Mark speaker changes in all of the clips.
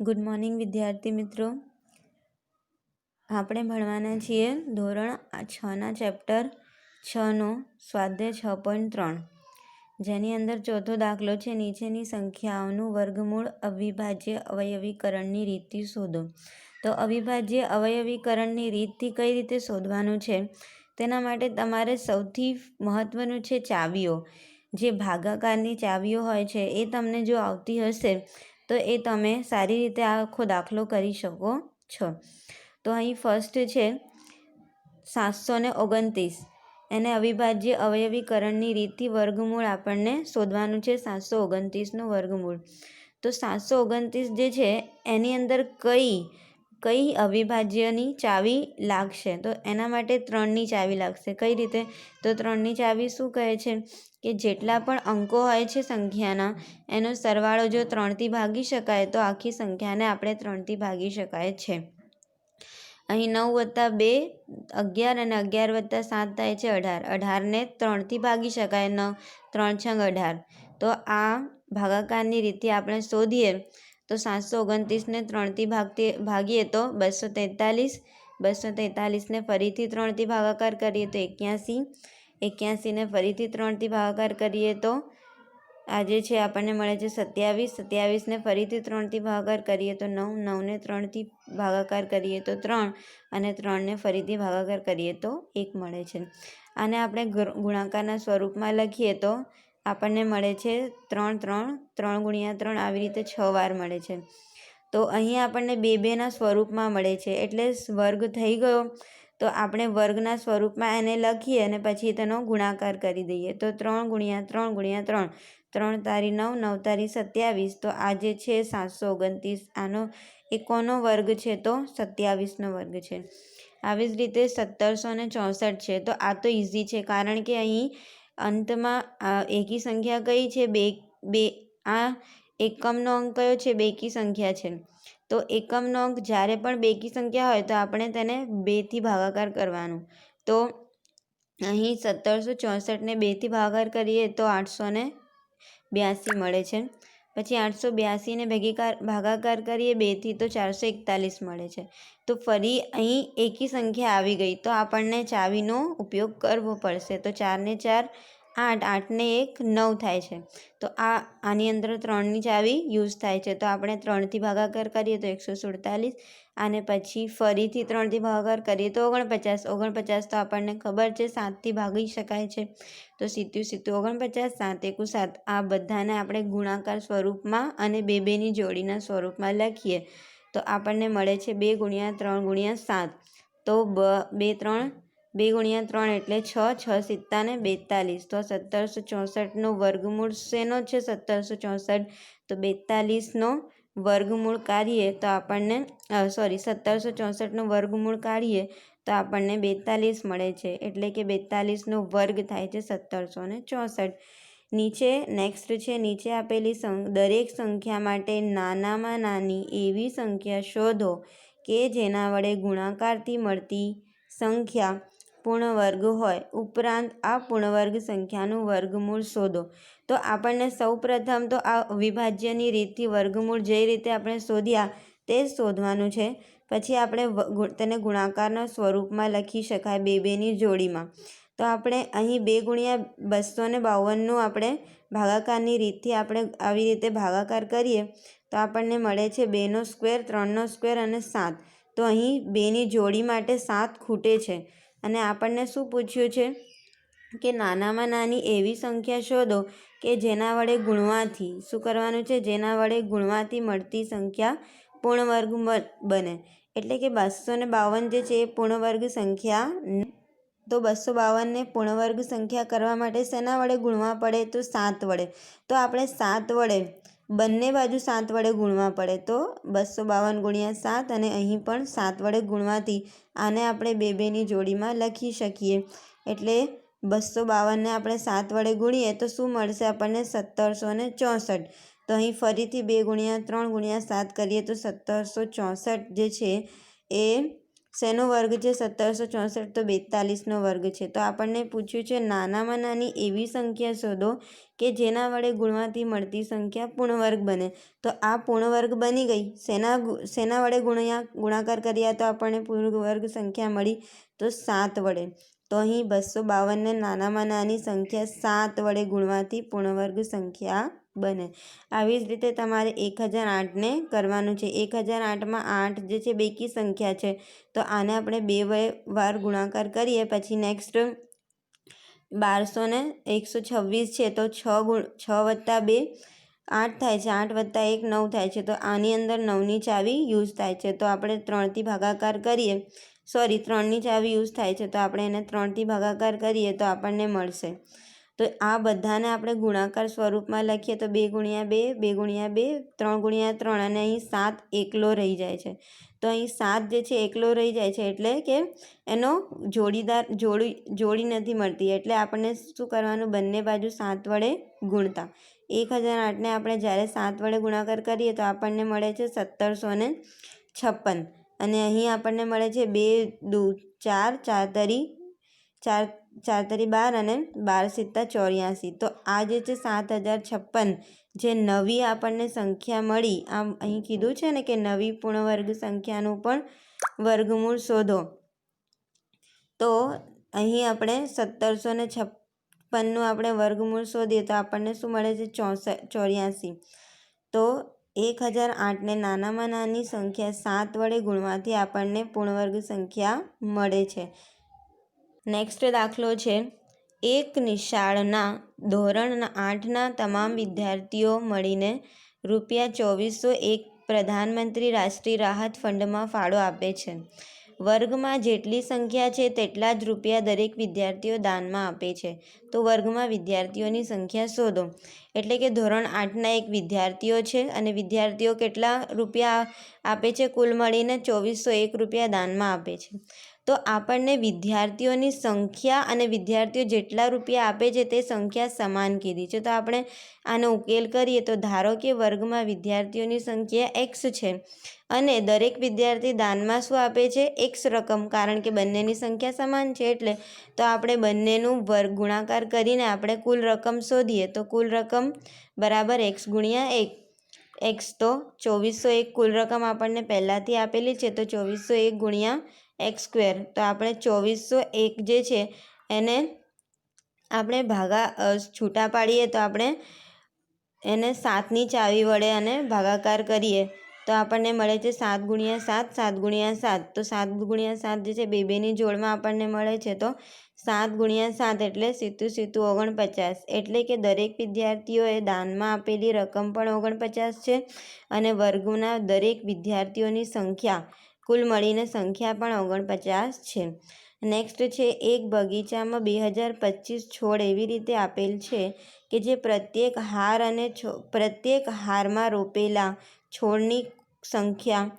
Speaker 1: Good morning વિદ્યાર્થી મિત્રો, આપણે ભણવાના છીએ ધોરણ 6ના ચેપ્ટર 6નો સ્વાધ્યાય 6.3, જેની અંદર ચોથો દાખલો છે નીચેની સંખ્યાઓનું વર્ગમૂળ અવિભાજ્ય અવયવીકરણની રીતથી શોધો. તો અવિભાજ્ય અવયવીકરણની રીતથી કઈ રીતે શોધવાનું છે તેના માટે તમારે સૌથી મહત્ત્વનું છે ચાવીઓ. જે ભાગાકારની ચાવીઓ હોય છે એ તમને જો આવતી હશે તો એ તમે સારી રીતે આખો દાખલો કરી શકો છો. તો અહીં ફર્સ્ટ છે 729, એને અવિભાજ્ય અવયવીકરણની રીતથી વર્ગમૂળ આપણને શોધવાનું છે 729નું વર્ગમૂળ. તો 729 જે છે એની અંદર કઈ અવિભાજ્યની ચાવી લાગશે? તો એના માટે 3ની ચાવી લાગશે. કઈ રીતે? તો 3ની ચાવી શું કહે છે કે જેટલા પણ અંકો હોય છે સંખ્યાના એનો સરવાળો જો 3થી ભાગી શકાય તો આખી સંખ્યાને આપણે 3થી ભાગી શકાય છે. અહીં 9 + 2 11 અને 11 + 7 થાય છે 18. 18ને 3થી ભાગી શકાય. 9 3 6 18. તો આ ભાગાકારની રીતે આપણે શોધીએ તો 729ને 3થી ભાગીએ તો 243. 243ને ફરીથી 3થી ભાગાકાર કરીએ તો 81. 81ને ફરીથી 3થી ભાગાકાર કરીએ તો આજે છે આપણને મળે છે 27. 27ને ફરીથી 3થી ભાગાકાર કરીએ તો 9. 9ને 3થી ભાગાકાર કરીએ તો 3 અને 3ને ફરીથી ભાગાકાર કરીએ તો 1 મળે છે. આને આપણે ગુણાકારના સ્વરૂપમાં લખીએ તો આપણને મળે છે 3 3 3 × 3 આવી રીતે 6 વાર મળે છે. તો અહીં આપણને 2 2ના સ્વરૂપમાં મળે છે એટલે વર્ગ થઈ ગયો. તો આપણે વર્ગના સ્વરૂપમાં એને લખીએ અને પછી તેનો ગુણાકાર કરી દઈએ તો 3 × 3 × 3 3 તારી 9 9 તારી 27. તો આ જે છે 729 આનો એ કોનો વર્ગ છે? તો 27નો વર્ગ છે. આવી જ રીતે 1764 છે. તો આ તો ઇઝી છે કારણ કે અહીં અંતમાં એકી સંખ્યા કઈ છે? બે. આ એકમનો અંક કયો છે? બેકી સંખ્યા છે. તો એકમનો અંક જ્યારે પણ બેકી સંખ્યા હોય તો આપણે તેને 2થી ભાગાકાર કરવાનું. તો અહીં 1764ને 2થી ભાગાકાર કરીએ તો 882 મળે છે. પછી 882ને ભાગાકાર કરીએ 2થી તો 441 મળે છે. તો ફરી અહીં એકી સંખ્યા આવી ગઈ તો આપણને ચાવીનો ઉપયોગ કરવો પડશે. તો 4 ને 4 8, 8ને 1 9 થાય છે. તો આની અંદર 3ની ચાવી યુઝ થાય છે. તો આપણે 3થી ભાગાકાર કરીએ તો 147. અને પછી ફરીથી 3થી ભાગાકાર કરીએ તો 49. 49 તો આપણને ખબર છે 7થી ભાગી શકાય છે. તો સીધું 49. 7 × 7. આ બધાને આપણે ગુણાકાર સ્વરૂપમાં અને 2 2ની જોડીના સ્વરૂપમાં લખીએ તો આપણને મળે છે 2 × 3 × 7. તો 2 × 3 એટલે 6. 6 × 7 = 42. તો 1764નો વર્ગમૂળ શેનો છે? 1764. તો 42નો વર્ગમૂળ કાઢીએ તો આપણને 1764નો વર્ગમૂળ કાઢીએ તો આપણને 42 મળે છે. એટલે કે 42નો વર્ગ થાય છે 1764. નીચે નેક્સ્ટ છે નીચે આપેલી દરેક સંખ્યા માટે નાનામાં નાની એવી સંખ્યા શોધો કે જેના વડે ગુણાકારથી મળતી સંખ્યા પૂર્ણ વર્ગ હોય. ઉપરાંત આ પૂર્ણવર્ગ સંખ્યાનું વર્ગમૂળ શોધો. તો આપણને સૌપ્રથમ તો આ અવિભાજ્યની રીતથી વર્ગમૂળ જે રીતે આપણે શોધ્યા તે જ શોધવાનું છે. પછી આપણે તેને ગુણાકારના સ્વરૂપમાં લખી શકાય 2 2ની જોડીમાં. તો આપણે અહીં 2 × 252નું આપણે ભાગાકારની રીતથી આપણે આવી રીતે ભાગાકાર કરીએ તો આપણને મળે છે 2નો સ્ક્વેર 3નો સ્ક્વેર અને 7. તો અહીં 2ની જોડી માટે 7 ખૂટે છે. અને આપણને શું પૂછ્યું છે કે નાનામાં નાની એવી સંખ્યા શોધો કે જેના વડે ગુણવાથી શું કરવાનું છે? જેના વડે ગુણવાથી મળતી સંખ્યા પૂર્ણ વર્ગ બને. એટલે કે 252 જે છે એ પૂર્ણ વર્ગ સંખ્યા. તો 252ને પૂર્ણ વર્ગ સંખ્યા કરવા માટે શેના વડે ગુણવા પડે? તો 7 વડે. તો આપણે 7 વડે બંને બાજુ 7 વડે ગુણવા પડે. તો 252 × 7 અને અહીં પણ 7 વડે ગુણવાથી આને આપણે 2 2ની જોડીમાં લખી શકીએ. એટલે 252ને આપણે 7 વડે ગુણીએ તો શું મળશે આપણને? 1764. તો અહીં ફરીથી 2 × 3 × 7 કરીએ તો 1764 જે છે એ શેનો વર્ગ છે? 1764 તો 42નો વર્ગ છે. તો આપણને પૂછ્યું છે નાનામાં નાની એવી સંખ્યા શોધો કે જેના વડે ગુણવાથી મળતી સંખ્યા પૂર્ણ વર્ગ બને. તો આ પૂર્ણ વર્ગ બની ગઈ. શેના વડે ગુણાકાર કર્યા તો આપણને પૂર્ણ વર્ગ સંખ્યા મળી? તો 7 વડે. તો અહીં 252ને નાનામાં નાની સંખ્યા 7 વડે ગુણવાથી પૂર્ણ વર્ગ સંખ્યા બને. આવી જ રીતે તમારે 1008ને કરવાનું છે. 1008માં 8 જે છે બેકી સંખ્યા છે, તો આને આપણે 2 વાર ગુણાકાર કરીએ. પછી નેક્સ્ટ 1226 છે, તો 6 વત્તા 2 8 થાય છે, 8 વત્તા 1 9 થાય છે. તો આની અંદર 9ની ચાવી યુઝ થાય છે, તો આપણે 3થી ભાગાકાર કરીએ. 3ની ચાવી યુઝ થાય છે, તો આપણે એને 3થી ભાગાકાર કરીએ તો આપણને મળશે. તો આ બધાને આપણે ગુણાકાર સ્વરૂપમાં લખીએ તો 2 ગુણ્યા 2 2 ગુણ્યા 2 3 ગુણ્યા 3 અને અહીં 7 એકલો રહી જાય છે. તો અહીં 7 જે છે એકલો રહી જાય છે એટલે કે એનો જોડી નથી મળતી. એટલે આપણને શું કરવાનું? બંને બાજુ 7 વડે ગુણતા. 1008ને આપણે જ્યારે 7 વડે ગુણાકાર કરીએ તો આપણને મળે છે 1756. અને અહીં આપણને મળે છે 2 દુ 4 4 તરી 12 અને 12 સિત્તા 84. તો આ જે છે 7056 જે નવી આપણને સંખ્યા મળી. આમ અહીં કીધું છે ને કે નવી પૂર્ણ વર્ગ સંખ્યાનું પણ વર્ગમૂળ શોધો. તો અહીં આપણે 1756નું આપણે વર્ગમૂળ શોધીએ તો આપણને શું મળે છે? 84. તો 1008ને નાનામાં નાની સંખ્યા 7 વડે ગુણવાથી આપણને પૂર્ણ વર્ગ સંખ્યા મળે છે. નેક્સ્ટ દાખલો છે, એક નિશાળના ધોરણ 8ના તમામ વિદ્યાર્થીઓ મળીને રૂ2400 એક પ્રધાનમંત્રી રાષ્ટ્રીય રાહત ફંડમાં ફાળો આપે છે. વર્ગમાં જેટલી સંખ્યા છે તેટલા જ રૂપિયા દરેક વિદ્યાર્થીઓ દાનમાં આપે છે. તો વર્ગમાં વિદ્યાર્થીઓની સંખ્યા શોધો. એટલે કે ધોરણ 8ના એક વિદ્યાર્થીઓ છે અને વિદ્યાર્થીઓ કેટલા રૂપિયા આપે છે? કુલ મળીને 2401 રૂપિયા દાનમાં આપે છે. તો આપણને વિદ્યાર્થીઓની સંખ્યા અને વિદ્યાર્થીઓ જેટલા રૂપિયા આપે છે તે સંખ્યા સમાન કીધી છે. તો આપણે આનો ઉકેલ કરીએ તો ધારો કે વર્ગમાં વિદ્યાર્થીઓની સંખ્યા x છે અને દરેક વિદ્યાર્થી દાનમાં શું આપે છે? x રકમ. કારણ કે બંનેની સંખ્યા સમાન છે એટલે. તો આપણે બંનેનું વર્ગ ગુણાકાર કરીને આપણે કુલ રકમ શોધીએ. તો કુલ રકમ બરાબર x ગુણ્યા 1. x તો 2401 કુલ રકમ આપણને પહેલાંથી આપેલી છે, તો 2401 ગુણ્યા x². તો આપણે 2401 જે છે એને આપણે છૂટા પાડીએ તો આપણે એને 7ની ચાવી વડે અને ભાગાકાર કરીએ તો આપણને મળે છે 7 ગુણ્યા 7 7 ગુણ્યા 7. તો 7 ગુણ્યા 7 જે છે બેની જોડમાં આપણને મળે છે. તો 7 ગુણ્યા 7 એટલે સીધું 49. એટલે કે દરેક વિદ્યાર્થીઓએ દાનમાં આપેલી રકમ પણ 49 છે અને વર્ગના દરેક વિદ્યાર્થીઓની સંખ્યા કુલ મળીને સંખ્યા પણ 49 છે. નેક્સ્ટ છે, એક બગીચામાં 2025 છોડ એવી રીતે આપેલ છે કે જે પ્રત્યેક હારમાં રોપેલા છોડની સંખ્યા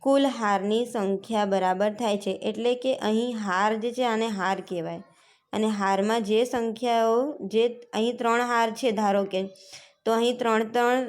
Speaker 1: કુલ હારની સંખ્યા બરાબર થાય છે. એટલે કે અહીં હાર જે છે આને હાર કહેવાય અને હારમાં જે સંખ્યાઓ જે અહીં 3 હાર છે ધારો કે, તો અહીં 3